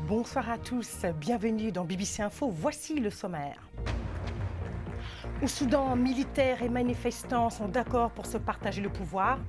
Bonsoir à tous, bienvenue dans BBC Info, voici le sommaire. Au Soudan, militaires et manifestants sont d'accord pour se partager le pouvoir.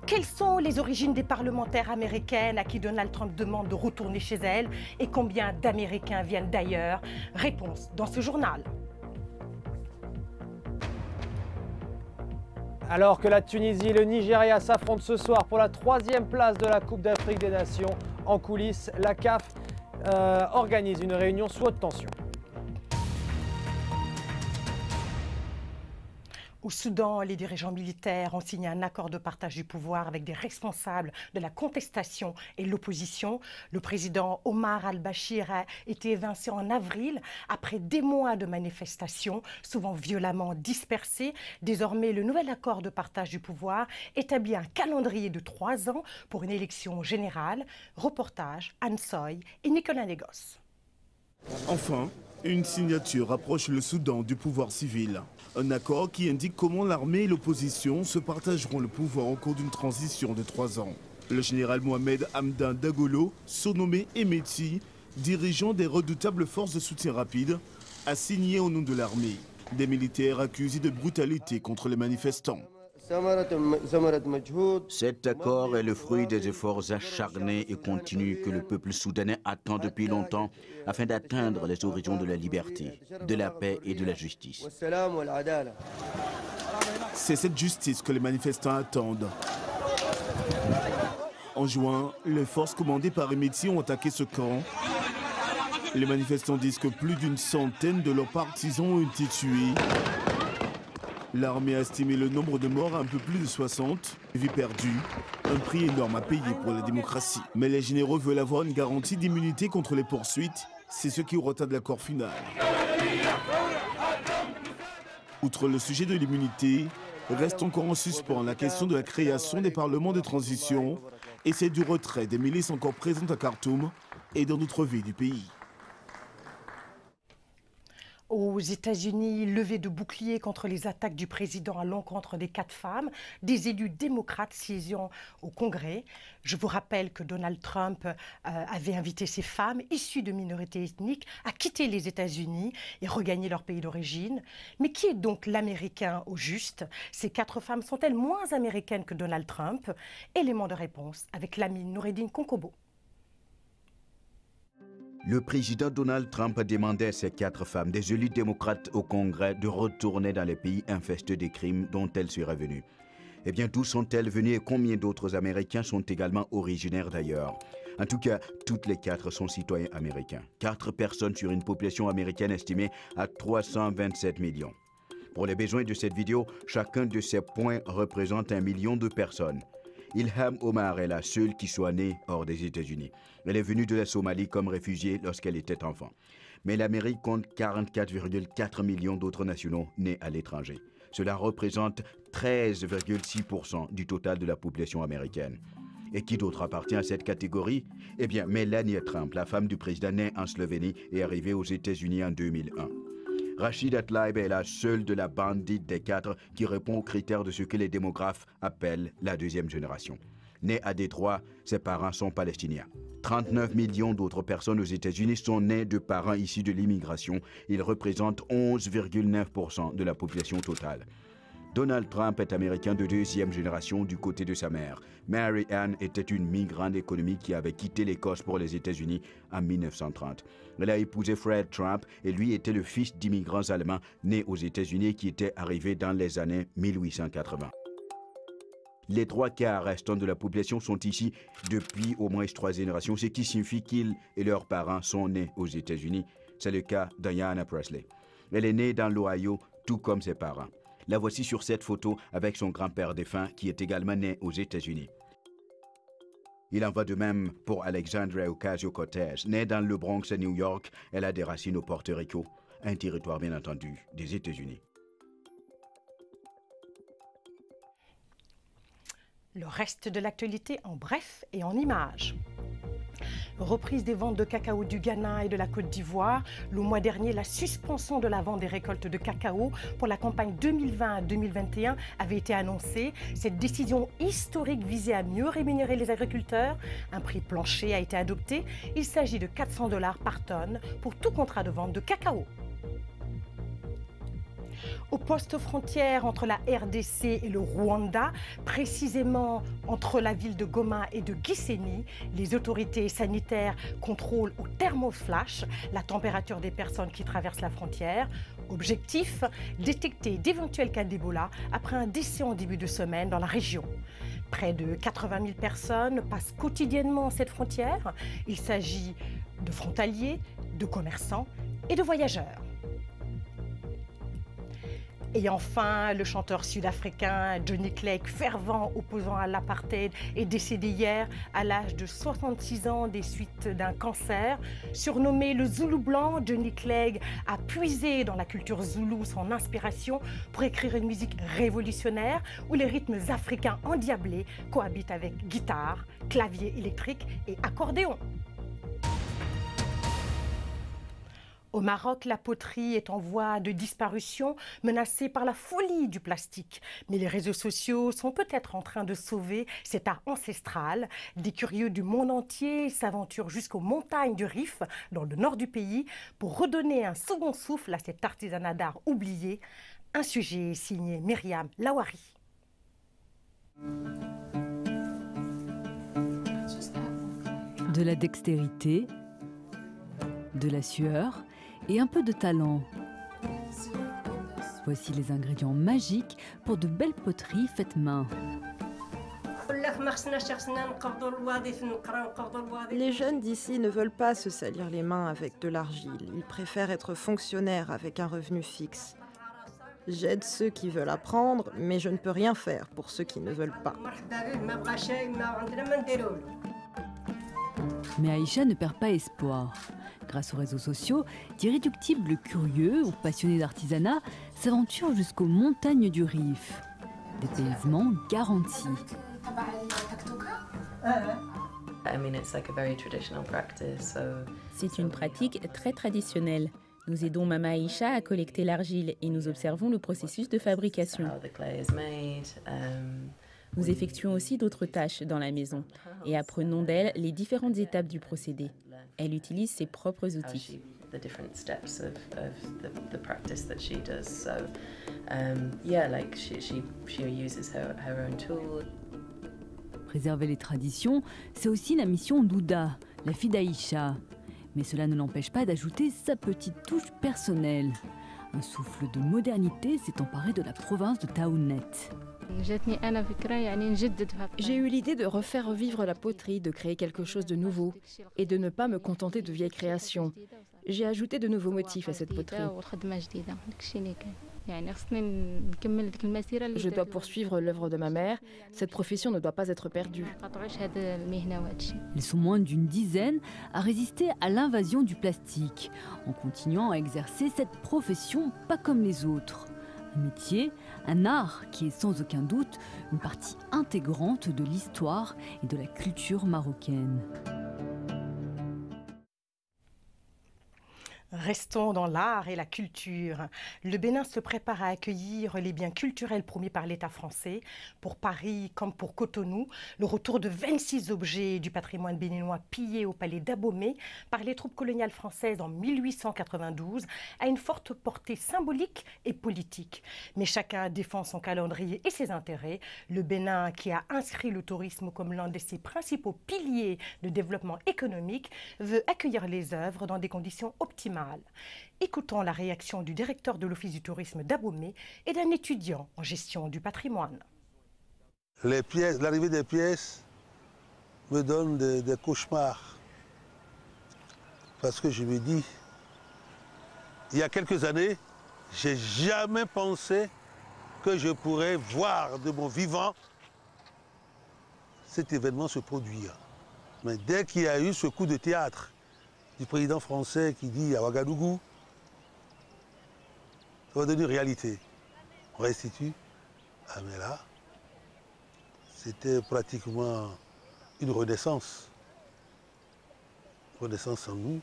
Quelles sont les origines des parlementaires américaines à qui Donald Trump demande de retourner chez elles et combien d'Américains viennent d'ailleurs? Réponse dans ce journal. Alors que la Tunisie et le Nigeria s'affrontent ce soir pour la 3e place de la Coupe d'Afrique des Nations, en coulisses, la CAF organise une réunion sous haute tension. Au Soudan, les dirigeants militaires ont signé un accord de partage du pouvoir avec des responsables de la contestation et l'opposition. Le président Omar al-Bashir a été évincé en avril après des mois de manifestations, souvent violemment dispersées. Désormais, le nouvel accord de partage du pouvoir établit un calendrier de 3 ans pour une élection générale. Reportage Anne Soy et Nicolas Négos. Enfin, une signature rapproche le Soudan du pouvoir civil. Un accord qui indique comment l'armée et l'opposition se partageront le pouvoir au cours d'une transition de 3 ans. Le général Mohamed Hamdan Dagolo, surnommé Emeti, dirigeant des redoutables forces de soutien rapide, a signé au nom de l'armée. Des militaires accusés de brutalité contre les manifestants. Cet accord est le fruit des efforts acharnés et continus que le peuple soudanais attend depuis longtemps afin d'atteindre les horizons de la liberté, de la paix et de la justice. C'est cette justice que les manifestants attendent. En juin, les forces commandées par Emeti ont attaqué ce camp. Les manifestants disent que plus d'une centaine de leurs partisans ont été tués. L'armée a estimé le nombre de morts à un peu plus de 60, vies perdues, un prix énorme à payer pour la démocratie. Mais les généraux veulent avoir une garantie d'immunité contre les poursuites, c'est ce qui retarde l'accord final. Outre le sujet de l'immunité, reste encore en suspens la question de la création des parlements de transition et c'est du retrait des milices encore présentes à Khartoum et dans d'autres villes du pays. Aux États-Unis, levée de boucliers contre les attaques du président à l'encontre des 4 femmes, des élus démocrates siégeant au Congrès. Je vous rappelle que Donald Trump avait invité ces femmes issues de minorités ethniques à quitter les États-Unis et regagner leur pays d'origine. Mais qui est donc l'Américain au juste? Ces 4 femmes sont-elles moins américaines que Donald Trump? Élément de réponse avec Lamine Noureddine Konkobo. Le président Donald Trump a demandé à ces 4 femmes, des élus démocrates au Congrès, de retourner dans les pays infestés des crimes dont elles seraient venues. Eh bien, d'où sont-elles venues et combien d'autres Américains sont également originaires d'ailleurs? En tout cas, toutes les 4 sont citoyens américains. 4 personnes sur une population américaine estimée à 327 millions. Pour les besoins de cette vidéo, chacun de ces points représente 1 million de personnes. Ilham Omar est la seule qui soit née hors des États-Unis. Elle est venue de la Somalie comme réfugiée lorsqu'elle était enfant. Mais l'Amérique compte 44,4 millions d'autres nationaux nés à l'étranger. Cela représente 13,6% du total de la population américaine. Et qui d'autre appartient à cette catégorie? Eh bien, Melania Trump, la femme du président née en Slovénie et arrivée aux États-Unis en 2001. Rachida Tlaib est la seule de la bande dite des 4 qui répond aux critères de ce que les démographes appellent la 2e génération. Née à Détroit, ses parents sont palestiniens. 39 millions d'autres personnes aux États-Unis sont nées de parents issus de l'immigration. Ils représentent 11,9% de la population totale. Donald Trump est américain de 2e génération du côté de sa mère. Mary Ann était une migrante économique qui avait quitté l'Écosse pour les États-Unis en 1930. Elle a épousé Fred Trump et lui était le fils d'immigrants allemands nés aux États-Unis qui étaient arrivés dans les années 1880. Les 3/4 restants de la population sont ici depuis au moins 3 générations, ce qui signifie qu'ils et leurs parents sont nés aux États-Unis. C'est le cas d'Ayanna Presley. Elle est née dans l'Ohio, tout comme ses parents. La voici sur cette photo avec son grand-père défunt qui est également né aux États-Unis. Il en va de même pour Alexandria Ocasio-Cortez. Née dans le Bronx à New York, elle a des racines au Porto Rico, un territoire bien entendu des États-Unis. Le reste de l'actualité en bref et en images. Reprise des ventes de cacao du Ghana et de la Côte d'Ivoire. Le mois dernier, la suspension de la vente des récoltes de cacao pour la campagne 2020-2021 avait été annoncée. Cette décision historique visait à mieux rémunérer les agriculteurs. Un prix plancher a été adopté. Il s'agit de 400 $ par tonne pour tout contrat de vente de cacao. Au poste frontière entre la RDC et le Rwanda, précisément entre la ville de Goma et de Gisenyi, les autorités sanitaires contrôlent au thermoflash la température des personnes qui traversent la frontière. Objectif, détecter d'éventuels cas d'Ebola après un décès en début de semaine dans la région. Près de 80 000 personnes passent quotidiennement cette frontière. Il s'agit de frontaliers, de commerçants et de voyageurs. Et enfin, le chanteur sud-africain Johnny Clegg, fervent opposant à l'apartheid, est décédé hier à l'âge de 66 ans des suites d'un cancer. Surnommé le Zoulou blanc, Johnny Clegg a puisé dans la culture zoulou son inspiration pour écrire une musique révolutionnaire où les rythmes africains endiablés cohabitent avec guitare, clavier électrique et accordéon. Au Maroc, la poterie est en voie de disparition, menacée par la folie du plastique. Mais les réseaux sociaux sont peut-être en train de sauver cet art ancestral. Des curieux du monde entier s'aventurent jusqu'aux montagnes du Rif, dans le nord du pays, pour redonner un second souffle à cet artisanat d'art oublié. Un sujet signé Myriam Lawari. De la dextérité, de la sueur et un peu de talent. Voici les ingrédients magiques pour de belles poteries faites main. Les jeunes d'ici ne veulent pas se salir les mains avec de l'argile. Ils préfèrent être fonctionnaires avec un revenu fixe. J'aide ceux qui veulent apprendre, mais je ne peux rien faire pour ceux qui ne veulent pas. Mais Aïcha ne perd pas espoir. Grâce aux réseaux sociaux, d'irréductibles curieux ou passionnés d'artisanat s'aventurent jusqu'aux montagnes du Rif. Dépaysement garanti. C'est une pratique très traditionnelle. Nous aidons Mama Aïcha à collecter l'argile et nous observons le processus de fabrication. Nous effectuons aussi d'autres tâches dans la maison et apprenons d'elle les différentes étapes du procédé. Elle utilise ses propres outils. Préserver les traditions, c'est aussi la mission d'Ouda, la fille d'Aïcha. Mais cela ne l'empêche pas d'ajouter sa petite touche personnelle. Un souffle de modernité s'est emparé de la province de Taounet. J'ai eu l'idée de refaire revivre la poterie, de créer quelque chose de nouveau et de ne pas me contenter de vieilles créations. J'ai ajouté de nouveaux motifs à cette poterie. Je dois poursuivre l'œuvre de ma mère. Cette profession ne doit pas être perdue. Ils sont moins d'une dizaine à résister à l'invasion du plastique, en continuant à exercer cette profession pas comme les autres. Un métier, un art qui est sans aucun doute une partie intégrante de l'histoire et de la culture marocaine. Restons dans l'art et la culture. Le Bénin se prépare à accueillir les biens culturels promis par l'État français. Pour Paris comme pour Cotonou, le retour de 26 objets du patrimoine béninois pillés au palais d'Abomey par les troupes coloniales françaises en 1892 a une forte portée symbolique et politique. Mais chacun défend son calendrier et ses intérêts. Le Bénin, qui a inscrit le tourisme comme l'un de ses principaux piliers de développement économique, veut accueillir les œuvres dans des conditions optimales. Écoutons la réaction du directeur de l'Office du tourisme d'Abomey et d'un étudiant en gestion du patrimoine. L'arrivée des pièces me donne des cauchemars. Parce que je me dis, il y a quelques années, j'ai jamais pensé que je pourrais voir de mon vivant cet événement se produire. Mais dès qu'il y a eu ce coup de théâtre du président français qui dit à Ouagadougou, ça va devenir réalité. On restitue. Ah mais là, C'était pratiquement une renaissance. Renaissance en nous.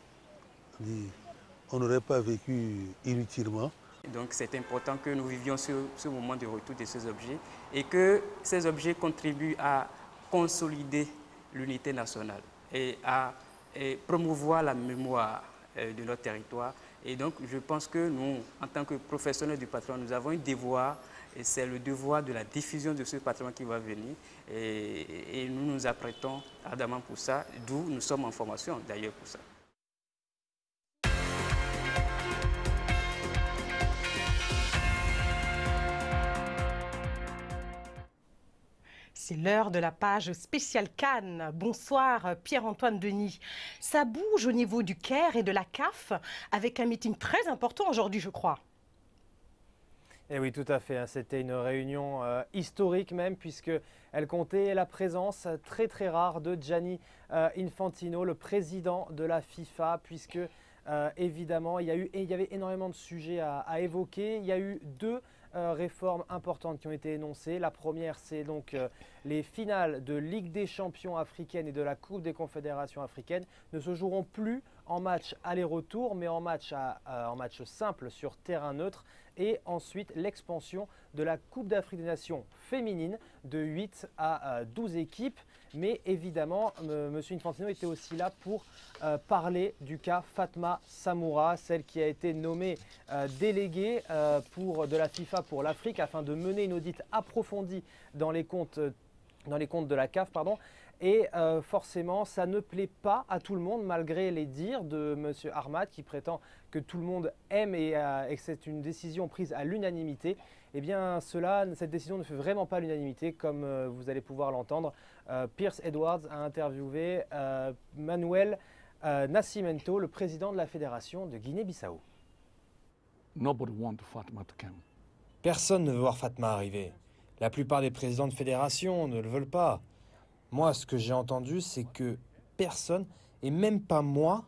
On n'aurait pas vécu inutilement. Donc c'est important que nous vivions ce moment de retour de ces objets et que ces objets contribuent à consolider l'unité nationale et à promouvoir la mémoire de notre territoire. Et donc je pense que nous, en tant que professionnels du patrimoine, nous avons un devoir, et c'est le devoir de la diffusion de ce patrimoine qui va venir. Et nous nous apprêtons ardemment pour ça, d'où nous sommes en formation d'ailleurs pour ça. C'est l'heure de la page spéciale Cannes. Bonsoir Pierre-Antoine Denis. Ça bouge au niveau du Caire et de la CAF avec un meeting très important aujourd'hui, je crois. Et oui, tout à fait. C'était une réunion historique même, puisqu'elle comptait la présence très très rare de Gianni Infantino, le président de la FIFA, puisque évidemment il y avait énormément de sujets à évoquer. Il y a eu deux réformes importantes qui ont été énoncées. La première, c'est donc les finales de Ligue des champions africaine et de la Coupe des confédérations africaines ne se joueront plus en match aller-retour, mais en match simple sur terrain neutre. Et ensuite, l'expansion de la Coupe d'Afrique des Nations féminine de 8 à 12 équipes. Mais évidemment, M. Infantino était aussi là pour parler du cas Fatma Samoura, celle qui a été nommée déléguée de la FIFA pour l'Afrique afin de mener une audit approfondie dans les comptes de la CAF. Et forcément, ça ne plaît pas à tout le monde, malgré les dires de M. Ahmad, qui prétend que tout le monde aime et que c'est une décision prise à l'unanimité. Eh bien, cette décision ne fait vraiment pas l'unanimité, comme vous allez pouvoir l'entendre. Pierce Edwards a interviewé Manuel Nascimento, le président de la Fédération de Guinée-Bissau. Personne ne veut voir Fatma arriver. La plupart des présidents de fédération ne le veulent pas. Moi, ce que j'ai entendu, c'est que personne, et même pas moi,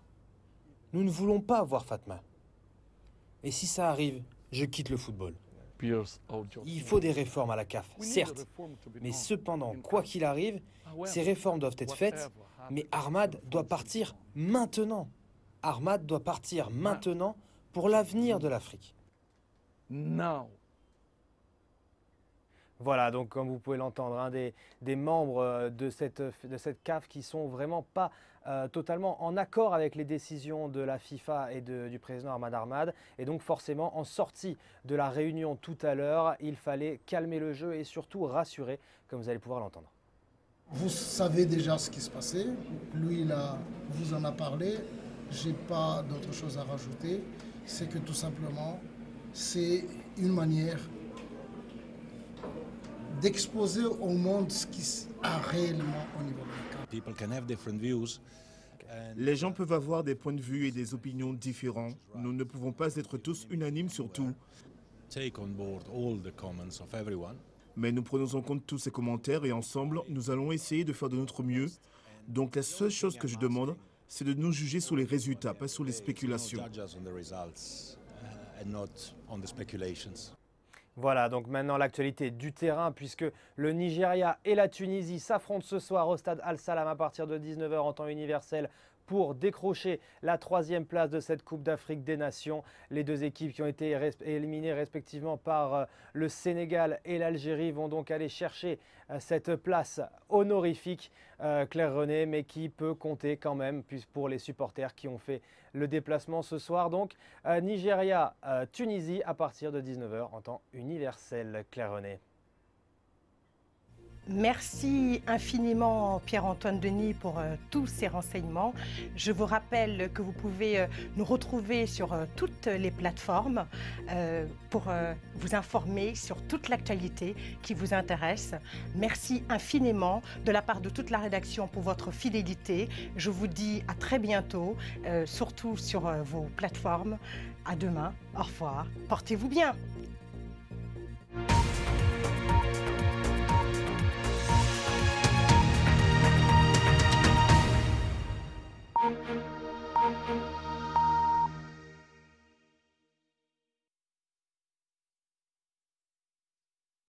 nous ne voulons pas voir Fatma. Et si ça arrive, je quitte le football. Il faut des réformes à la CAF, certes, mais cependant, quoi qu'il arrive, ces réformes doivent être faites, mais Ahmad doit partir maintenant. Ahmad doit partir maintenant pour l'avenir de l'Afrique. Voilà, donc comme vous pouvez l'entendre, des membres de cette CAF qui sont vraiment pas totalement en accord avec les décisions de la FIFA et du président Ahmad. Et donc forcément, en sortie de la réunion tout à l'heure, il fallait calmer le jeu et surtout rassurer, comme vous allez pouvoir l'entendre. Vous savez déjà ce qui se passait. Lui, vous en a parlé. Je n'ai pas d'autre chose à rajouter. C'est que tout simplement, c'est une manière d'exposer au monde ce qui a réellement au niveau de la CAF. Les gens peuvent avoir des points de vue et des opinions différents. Nous ne pouvons pas être tous unanimes sur tout. Mais nous prenons en compte tous ces commentaires et ensemble, nous allons essayer de faire de notre mieux. Donc la seule chose que je demande, c'est de nous juger sur les résultats, pas sur les spéculations. Voilà, donc maintenant l'actualité du terrain, puisque le Nigeria et la Tunisie s'affrontent ce soir au stade Al-Salam à partir de 19 h en temps universel pour décrocher la 3e place de cette Coupe d'Afrique des Nations. Les deux équipes qui ont été éliminées respectivement par le Sénégal et l'Algérie vont donc aller chercher cette place honorifique, Claire René, mais qui peut compter quand même pour les supporters qui ont fait le déplacement ce soir. Donc Nigeria-Tunisie à partir de 19 h en temps universel, Claire René. Merci infiniment Pierre-Antoine Denis pour tous ces renseignements. Je vous rappelle que vous pouvez nous retrouver sur toutes les plateformes pour vous informer sur toute l'actualité qui vous intéresse. Merci infiniment de la part de toute la rédaction pour votre fidélité. Je vous dis à très bientôt, surtout sur vos plateformes. À demain, au revoir, portez-vous bien.